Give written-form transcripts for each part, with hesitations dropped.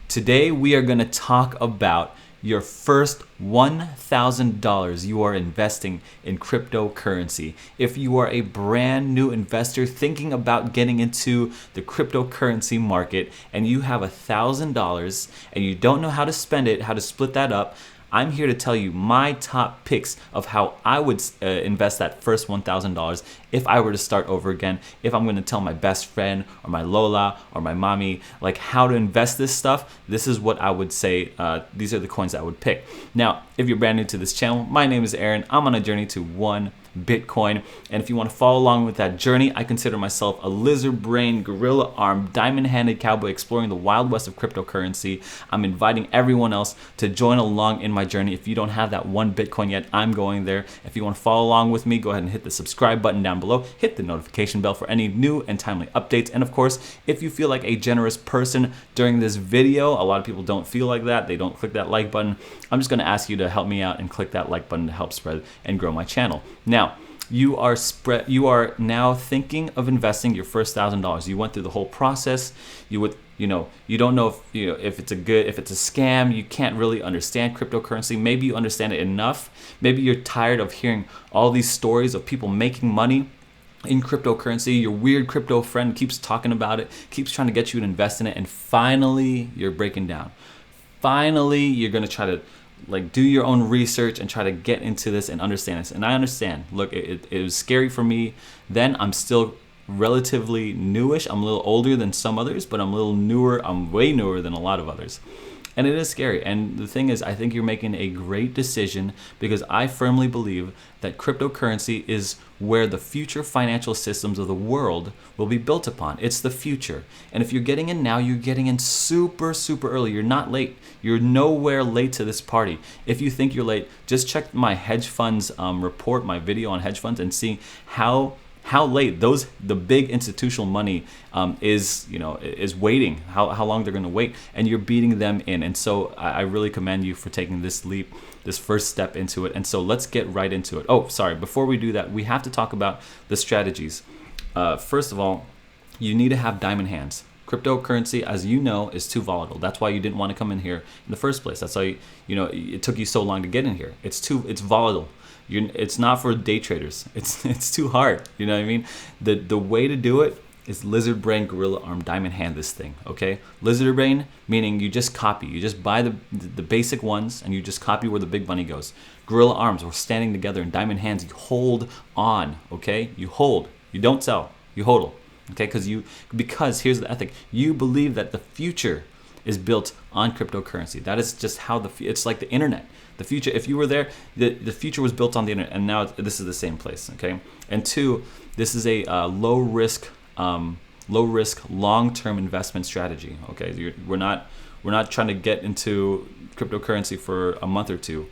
Today we are going to talk about your first $1,000 you are investing in cryptocurrency. If you are a brand new investor thinking about getting into the cryptocurrency market and you have $1,000 and you don't know how to spend it, how to split that up, I'm here to tell you my top picks of how I would invest that first $1,000 if I were to start over again. If I'm going to tell my best friend or my Lola or my mommy like how to invest this stuff, this is what I would say. These are the coins I would pick. Now, if you're brand new to this channel, my name is Aaron. I'm on a journey to one Bitcoin, and if you want to follow along with that journey, I consider myself a lizard brain, gorilla armed, diamond handed cowboy exploring the wild west of cryptocurrency. I'm inviting everyone else to join along in my journey. If you don't have that one Bitcoin yet, I'm going there. If you want to follow along with me, go ahead and hit the subscribe button down below, hit the notification bell for any new and timely updates, and of course, if you feel like a generous person during this video, a lot of people don't feel like that, they don't click that like button, I'm just going to ask you to help me out and click that like button to help spread and grow my channel. Now, you are now thinking of investing your first $1,000. You went through the whole process. You don't know if it's a scam. You can't really understand cryptocurrency. Maybe you understand it enough. Maybe you're tired of hearing all these stories of people making money in cryptocurrency. Your weird crypto friend keeps talking about it, keeps trying to get you to invest in it, and finally you're breaking down. Finally, you're gonna try to do your own research and try to get into this and understand this. And I understand. Look, it was scary for me then. I'm still relatively newish. I'm a little older than some others, but I'm a little newer. I'm way newer than a lot of others. And it is scary. And the thing is, I think you're making a great decision because I firmly believe that cryptocurrency is where the future financial systems of the world will be built upon. It's the future. And if you're getting in now, you're getting in super, super early. You're not late. You're nowhere late to this party. If you think you're late, just check my hedge funds report, my video on hedge funds, and see how late the big institutional money is waiting, how long they're going to wait, and you're beating them in. And so I really commend you for taking this leap, this first step into it. And so let's get right into it. Oh, sorry, before we do that, we have to talk about the strategies. First of all, you need to have diamond hands. Cryptocurrency, as you know, is too volatile. That's why you didn't want to come in here in the first place. That's why it took you so long to get in here. It's volatile. It's not for day traders. It's too hard. You know what I mean? The way to do it is lizard brain, gorilla arm, diamond hand this thing. Okay? Lizard brain meaning you just copy. You just buy the basic ones and you just copy where the big money goes. Gorilla arms, we're standing together, and diamond hands, you hold on. Okay? You hold. You don't sell. You hodl. Okay? Because here's the ethic. You believe that the future is built on cryptocurrency. That is just how it's like the internet. The future, if you were there, the future was built on the internet, and now this is the same place, okay? And two, this is a low risk, long-term investment strategy, okay? We're not trying to get into cryptocurrency for a month or two.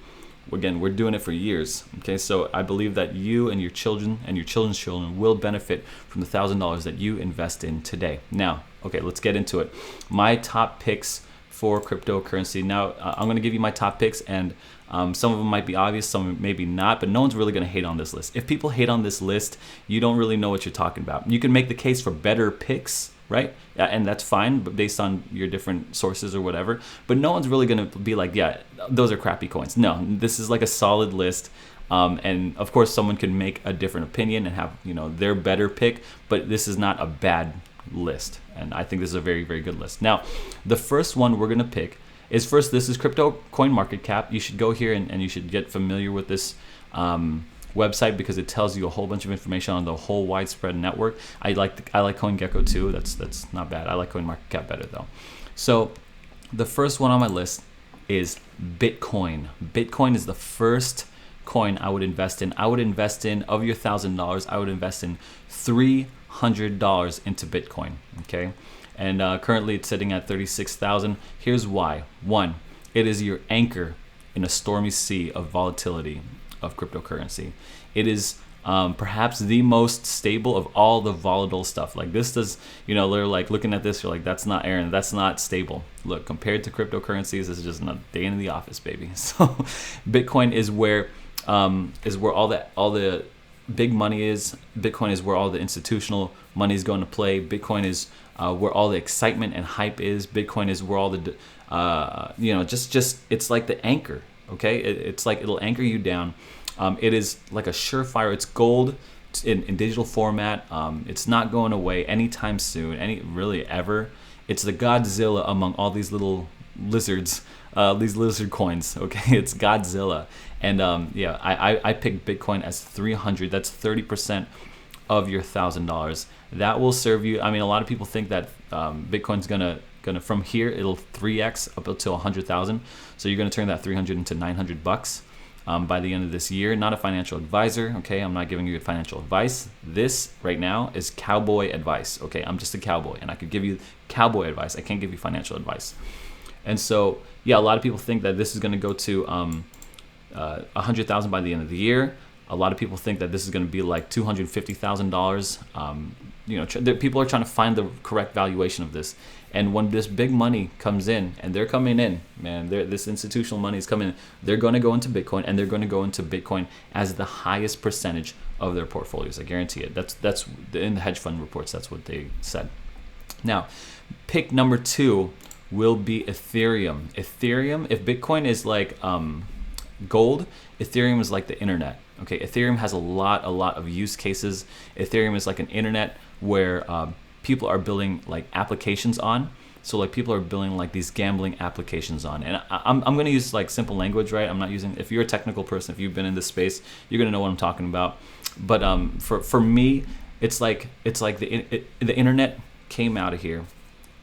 Again, we're doing it for years, okay? So I believe that you and your children and your children's children will benefit from the $1,000 that you invest in today. Now, okay, let's get into it. My top picks for cryptocurrency. Now, I'm going to give you my top picks, and some of them might be obvious, some maybe not, but no one's really going to hate on this list. If people hate on this list, you don't really know what you're talking about. You can make the case for better picks, right? And that's fine, but based on your different sources or whatever. But no one's really going to be like, yeah, those are crappy coins. No, this is like a solid list. And of course, someone can make a different opinion and have their better pick, but this is not a bad list. And I think this is a very, very good list. Now, the first one we're going to pick is this is Crypto Coin Market Cap. You should go here and you should get familiar with this website because it tells you a whole bunch of information on the whole widespread network. I like CoinGecko too. That's not bad. I like Coin Market Cap better though. So the first one on my list is Bitcoin. Bitcoin is the first coin I would invest in. I would invest in, of your $1,000, I would invest in $300 into Bitcoin, okay? And currently it's sitting at 36,000. Here's why. One, it is your anchor in a stormy sea of volatility of cryptocurrency. It is perhaps the most stable of all the volatile stuff. Like this does, they're like looking at this, you're like, that's not Aaron, that's not stable. Look, compared to cryptocurrencies, this is just a day in the office, baby. So Bitcoin is where all the big money is. Bitcoin is where all the institutional money is going to play. Bitcoin is where all the excitement and hype is. Bitcoin is where all the just it's like the anchor. Okay, it's like it'll anchor you down. It is like a surefire. It's gold in digital format. It's not going away anytime soon, really ever. It's the Godzilla among all these little lizards, these lizard coins. Okay, it's Godzilla. And I picked Bitcoin as 300. That's 30% of your $1,000. That will serve you. I mean, a lot of people think that Bitcoin's gonna from here it'll 3x up until 100,000. So you're gonna turn that 300 into $900 by the end of this year. Not a financial advisor. Okay, I'm not giving you financial advice. This right now is cowboy advice. Okay, I'm just a cowboy, and I could give you cowboy advice. I can't give you financial advice. And so yeah, a lot of people think that this is gonna go to 100,000 by the end of the year. A lot of people think that this is going to be like $250,000. People are trying to find the correct valuation of this. And when this big money comes in, and they're coming in, man, this institutional money is coming in, they're going to go into Bitcoin, and they're going to go into Bitcoin as the highest percentage of their portfolios. I guarantee it. That's in the hedge fund reports. That's what they said. Now, pick number 2 will be Ethereum. Ethereum, if Bitcoin is like gold, Ethereum is like the internet. Okay, Ethereum has a lot of use cases. Ethereum is like an internet where people are building like applications on. So like people are building like these gambling applications on. And I'm going to use like simple language, right? I'm not using, if you're a technical person, if you've been in this space, you're going to know what I'm talking about. But for me, it's like the internet came out of here,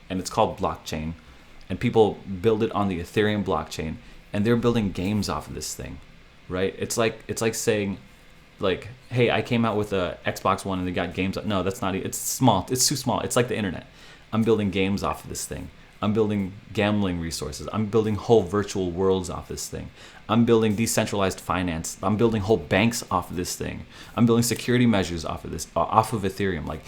and it's called blockchain, and people build it on the Ethereum blockchain, and they're building games off of this thing. Right? It's like saying, like, hey, I came out with a Xbox One and they got games. No, that's not. It's small. It's too small. It's like the internet. I'm building games off of this thing. I'm building gambling resources. I'm building whole virtual worlds off this thing. I'm building decentralized finance. I'm building whole banks off of this thing. I'm building security measures off of this, off of Ethereum. Like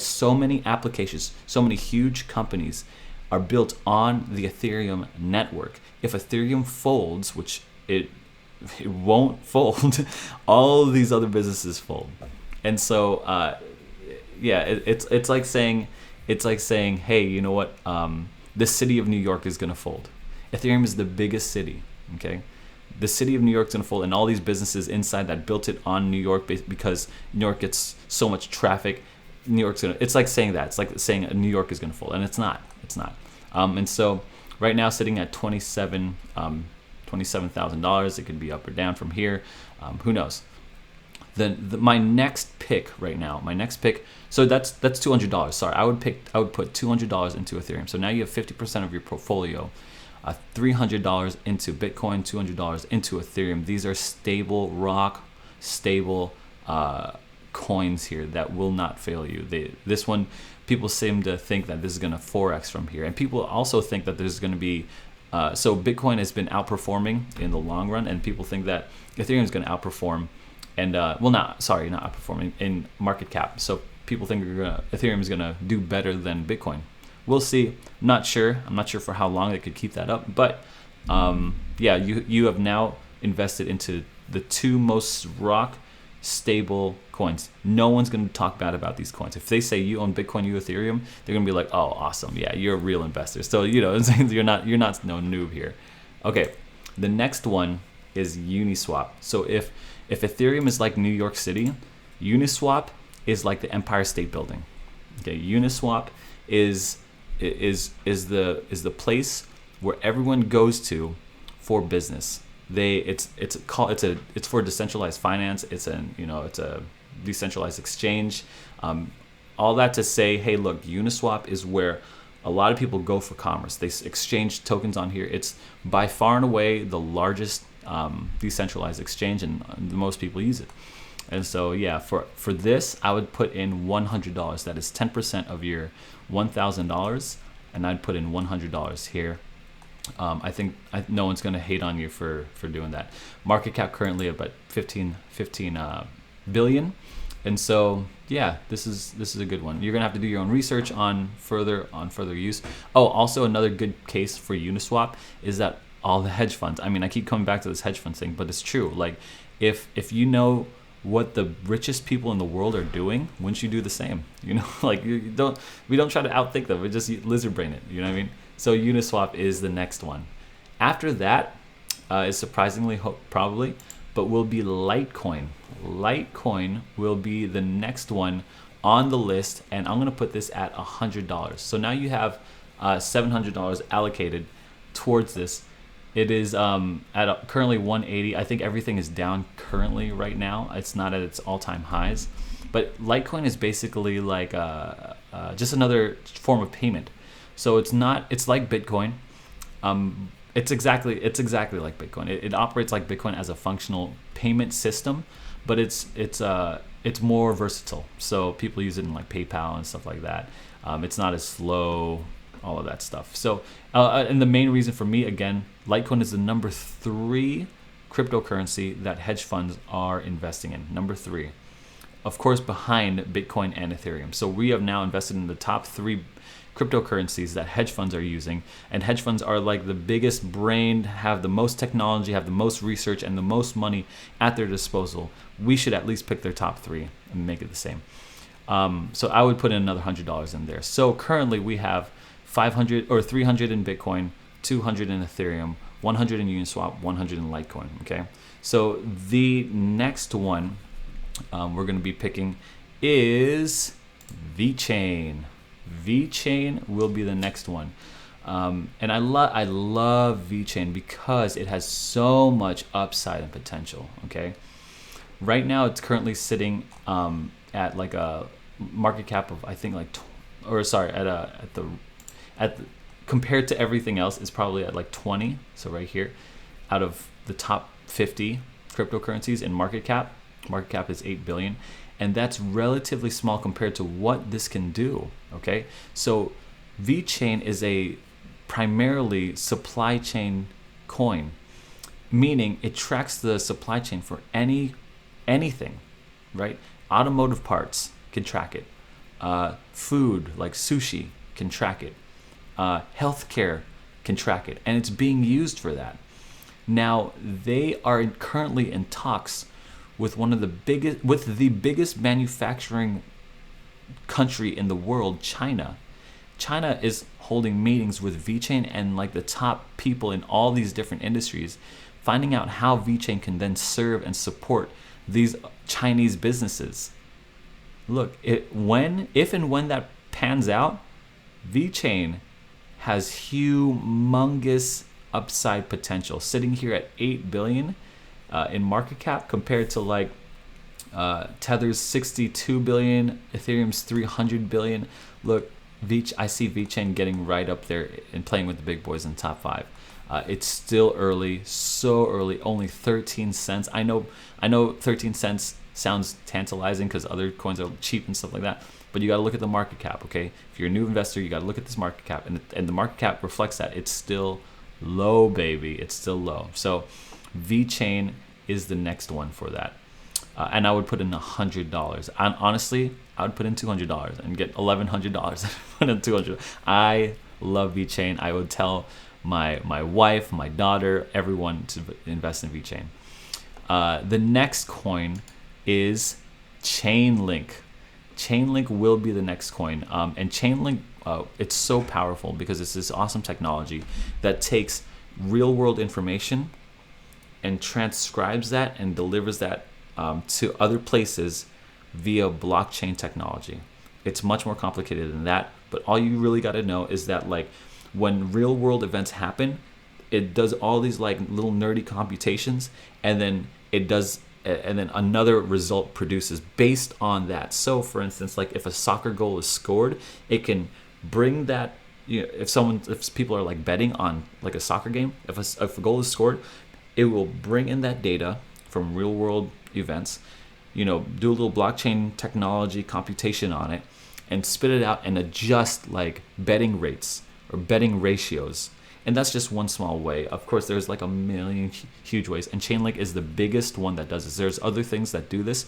so many applications, so many huge companies are built on the Ethereum network. If Ethereum folds, which it won't fold, all of these other businesses fold. And so it's like saying, hey, you know what, the city of New York is going to fold. Ethereum is the biggest city. Okay, the city of New York is going to fold, and all these businesses inside that built it on New York because New York gets so much traffic. New York's gonna, it's like saying that, it's like saying New York is going to fold, and it's not. And so right now sitting at $27,000. It could be up or down from here. Who knows? My next pick right now. So that's $200. Sorry, I would put $200 into Ethereum. So now you have 50% of your portfolio. $300 into Bitcoin, $200 into Ethereum. These are stable, stable coins here that will not fail you. This one, people seem to think that this is going to 4x from here, and people also think that there's going to be. So Bitcoin has been outperforming in the long run, and people think that Ethereum is going to outperform, and not outperforming in market cap. So people think Ethereum is going to do better than Bitcoin. We'll see. I'm not sure for how long they could keep that up, but you have now invested into the 2 most stable coins. No one's going to talk bad about these coins. If they say you own Bitcoin, you Ethereum, they're going to be like, oh, awesome. Yeah, you're a real investor. So, you're not no noob here. Okay. The next one is Uniswap. So if Ethereum is like New York City, Uniswap is like the Empire State Building. Okay. Uniswap is the place where everyone goes to for business. It's for decentralized finance. It's a decentralized exchange. All that to say, hey, look, Uniswap is where a lot of people go for commerce. They exchange tokens on here. It's by far and away the largest decentralized exchange, and the most people use it. And so yeah, for this, I would put in $100. That is 10% of your $1,000, and I'd put in $100 here. I think no one's going to hate on you for doing that. Market cap currently about 15 billion, and so yeah, this is a good one. You're gonna have to do your own research on further use. Oh, also another good case for Uniswap is that all the hedge funds. I mean, I keep coming back to this hedge fund thing, but it's true. Like if you know what the richest people in the world are doing, wouldn't you do the same? Like we don't try to outthink them. We just lizard brain it. You know what I mean? So Uniswap is the next one. After that is surprisingly probably, but will be Litecoin. Litecoin will be the next one on the list, and I'm gonna put this at $100. So now you have $700 allocated towards this. It is at currently 180. I think everything is down currently right now. It's not at its all-time highs, but Litecoin is basically like just another form of payment. So it's like Bitcoin. It's exactly like Bitcoin. It operates like Bitcoin as a functional payment system, but it's more versatile. So people use it in like PayPal and stuff like that. It's not as slow, all of that stuff. So and the main reason for me, again, Litecoin is the number 3 cryptocurrency that hedge funds are investing in. Number 3, of course, behind Bitcoin and Ethereum. So we have now invested in the top 3 cryptocurrencies that hedge funds are using, and hedge funds are like the biggest brain, have the most technology, have the most research, and the most money at their disposal. We should at least pick their top 3 and make it the same. So I would put in another $100 in there. So currently we have 500 or 300 in Bitcoin, 200 in Ethereum, 100 in Uniswap, 100 in Litecoin. Okay, so the next one we're going to be picking is VeChain. VeChain will be the next one, and I love VeChain because it has so much upside and potential. Okay, right now it's currently sitting at like a market cap of, I think, like compared to everything else, it's probably at like 20. So right here, out of the top 50 cryptocurrencies in market cap is 8 billion. And that's relatively small compared to what this can do. Okay, so VeChain is a primarily supply chain coin, meaning it tracks the supply chain for anything, right? Automotive parts can track it. Food like sushi can track it. Healthcare can track it, and it's being used for that. Now they are currently in talks with the biggest manufacturing country in the world, China. China is holding meetings with VeChain and like the top people in all these different industries, finding out how VeChain can then serve and support these Chinese businesses. Look, if and when that pans out, VeChain has humongous upside potential, sitting here at 8 billion in market cap compared to like Tether's 62 billion, Ethereum's 300 billion. Look, I see VeChain getting right up there and playing with the big boys in the top 5. It's still early, so early, only 13 cents. I know 13 cents sounds tantalizing because other coins are cheap and stuff like that, but you got to look at the market cap. Okay, if you're a new investor, you got to look at this market cap, and the market cap reflects that it's still low, baby. It's still low. So VeChain is the next one for that, and I would put in $100. And honestly, I would put in $200 and get $1,100. Put in $200. I love VeChain. I would tell my wife, my daughter, everyone to invest in VeChain. The next coin is Chainlink. Chainlink will be the next coin, and Chainlink, it's so powerful because it's this awesome technology that takes real world information and transcribes that and delivers that to other places via blockchain technology. It's much more complicated than that, but all you really got to know is that like when real world events happen, it does all these like little nerdy computations, and then another result produces based on that. So for instance, like if a soccer goal is scored, it can bring that, if people are like betting on like a soccer game, if a goal is scored, it will bring in that data from real world events, do a little blockchain technology computation on it and spit it out and adjust like betting rates or betting ratios. And that's just one small way. Of course, there's like a million huge ways, and Chainlink is the biggest one that does this. There's other things that do this.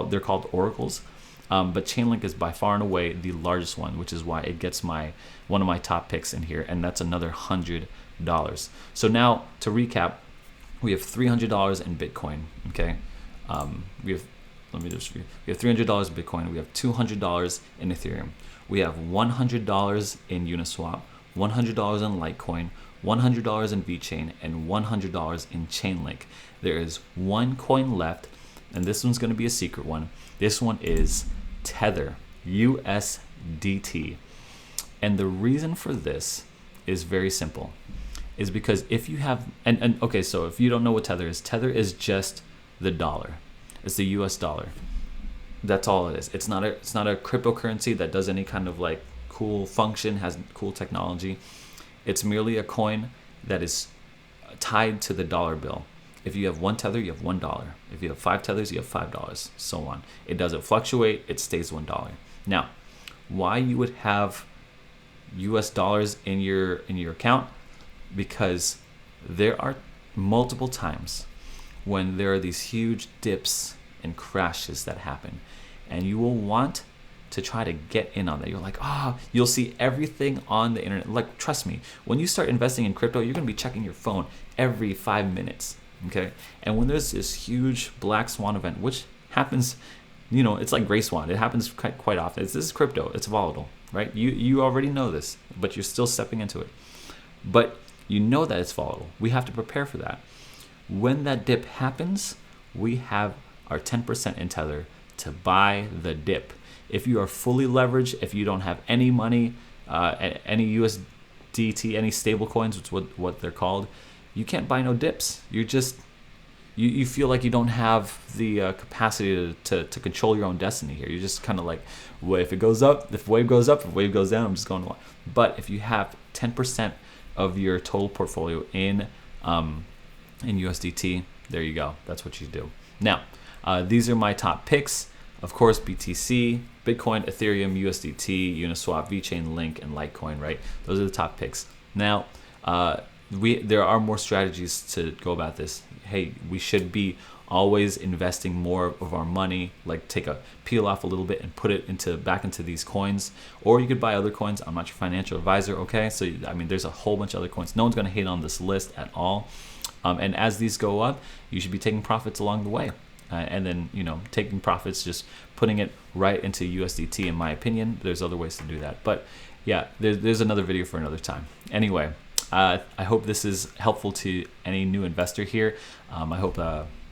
They're called oracles, but Chainlink is by far and away the largest one, which is why it gets one of my top picks in here, and that's another $100. So now to recap, we have $300 in Bitcoin. Okay, we have let me just review. We have $300 in Bitcoin. We have $200 in Ethereum. We have $100 in Uniswap, $100 in Litecoin, $100 in VeChain, and $100 in Chainlink. There is one coin left, and this one's going to be a secret one. This one is Tether, USDT. And the reason for this is very simple. Is because if you have, okay, so if you don't know what Tether is just the dollar. It's the US dollar. That's all it is. It's not a cryptocurrency that does any kind of like cool function, has cool technology. It's merely a coin that is tied to the dollar bill. If you have one Tether, you have $1. If you have 5 Tethers, you have $5, so on. It doesn't fluctuate, it stays $1. Now, why you would have US dollars in your account? Because there are multiple times when there are these huge dips and crashes that happen, and you will want to try to get in on that. You're like, you'll see everything on the internet. Like, trust me, when you start investing in crypto, you're gonna be checking your phone every 5 minutes, okay? And when there's this huge black swan event, which happens, it's like gray swan. It happens quite often. This is crypto. It's volatile, right? You already know this, but you're still stepping into it. But you know that it's volatile. We have to prepare for that. When that dip happens, we have our 10% in Tether to buy the dip. If you are fully leveraged, if you don't have any money, any USDT, any stable coins, which is what they're called, you can't buy no dips. You feel like you don't have the capacity to control your own destiny here. You're just kind of like, well, if it goes up, if wave goes up, if wave goes down, I'm just going to. But if you have 10% of your total portfolio in USDT, there you go. That's what you do. Now, these are my top picks. Of course, BTC, Bitcoin, Ethereum, USDT, Uniswap, VeChain, Link, and Litecoin, right? Those are the top picks. Now, there are more strategies to go about this. Hey, we should be always investing more of our money, like peel off a little bit and put it back into these coins, or you could buy other coins. I'm not your financial advisor, okay? So there's a whole bunch of other coins. No one's going to hate on this list at all. And as these go up, you should be taking profits along the way, and then taking profits, just putting it right into USDT. In my opinion, there's other ways to do that, but yeah, there's another video for another time. Anyway, I hope this is helpful to any new investor here. I hope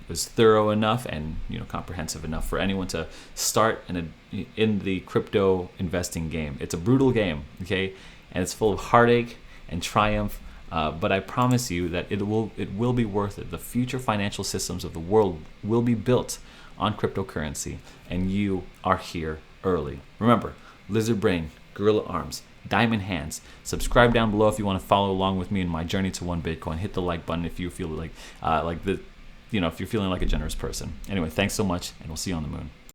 was thorough enough and comprehensive enough for anyone to start in the crypto investing game. It's a brutal game, okay, and it's full of heartache and triumph. But I promise you that it will be worth it. The future financial systems of the world will be built on cryptocurrency, and you are here early. Remember, lizard brain, gorilla arms, diamond hands. Subscribe down below if you want to follow along with me in my journey to 1 Bitcoin. Hit the like button if you feel if you're feeling like a generous person. Anyway, thanks so much, and we'll see you on the moon.